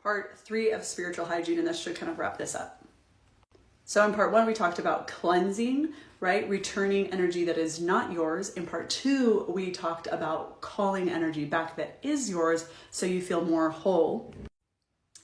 Part 3 of spiritual hygiene, and this should kind of wrap this up. So in part 1, we talked about cleansing, right? Returning energy that is not yours. In part 2, we talked about calling energy back that is yours so you feel more whole.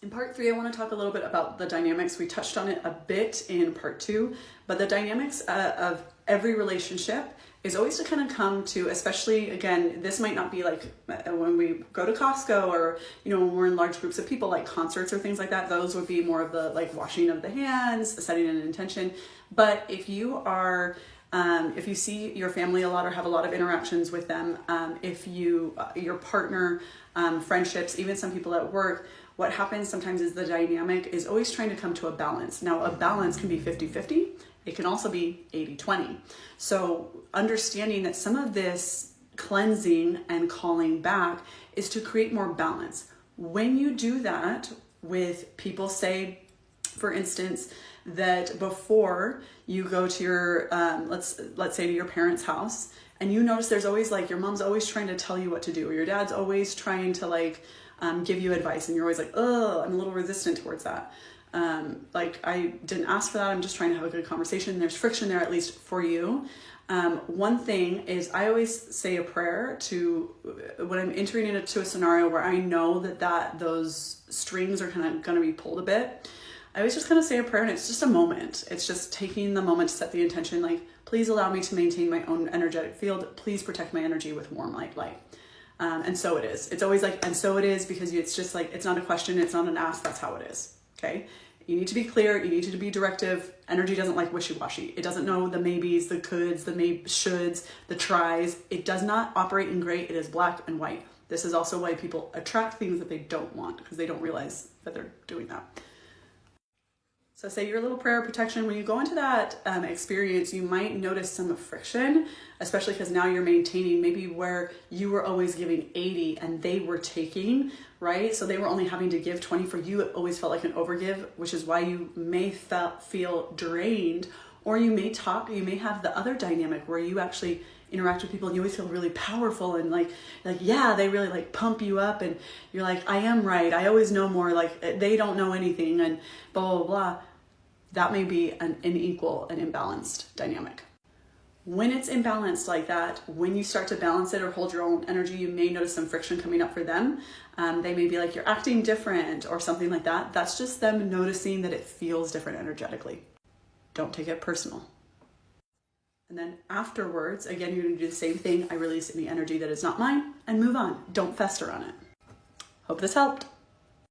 In part 3, I want to talk a little bit about the dynamics. We touched on it a bit in part 2, but the dynamics of every relationship is always to kind of come to, especially again, this might not be like when we go to Costco or, when we're in large groups of people, like concerts or things like that. Those would be more of the like washing of the hands, setting an intention. But if you are, if you see your family a lot or have a lot of interactions with them, if your partner, friendships, even some people at work, what happens sometimes is the dynamic is always trying to come to a balance. Now, a balance can be 50-50. It can also be 80-20. So understanding that some of this cleansing and calling back is to create more balance. When you do that with people, say, for instance, that before you go to your, let's say to your parents' house, and you notice there's always like, your mom's always trying to tell you what to do, or your dad's always trying to like, give you advice, and you're always like, oh, I'm a little resistant towards that. Like, I didn't ask for that. I'm just trying to have a good conversation. There's friction there, at least for you. One thing is I always say a prayer to when I'm entering into a scenario where I know that those strings are kind of going to be pulled a bit. I always just kind of say a prayer, and it's just a moment. It's just taking the moment to set the intention, like, please allow me to maintain my own energetic field. Please protect my energy with warm light. And so it is. It's always like, and so it is, because it's just like, it's not a question. It's not an ask. That's how it is. Okay. You need to be clear. You need to be directive. Energy doesn't like wishy-washy. It doesn't know the maybes, the coulds, the shoulds, the tries. It does not operate in gray. It is black and white. This is also why people attract things that they don't want, because they don't realize that they're doing that. So say your little prayer of protection, when you go into that experience, you might notice some friction, especially because now you're maintaining maybe where you were always giving 80 and they were taking, right? So they were only having to give 20. For you, it always felt like an overgive, which is why you may feel drained, or you may have the other dynamic where you actually interact with people and you always feel really powerful and like, yeah, they really like pump you up and you're like, I am right. I always know more, like they don't know anything and blah, blah, blah. That may be an unequal and imbalanced dynamic. When it's imbalanced like that, when you start to balance it or hold your own energy, you may notice some friction coming up for them. They may be like, you're acting different or something like that. That's just them noticing that it feels different energetically. Don't take it personal. And then afterwards, again, you're going to do the same thing. I release any energy that is not mine and move on. Don't fester on it. Hope this helped.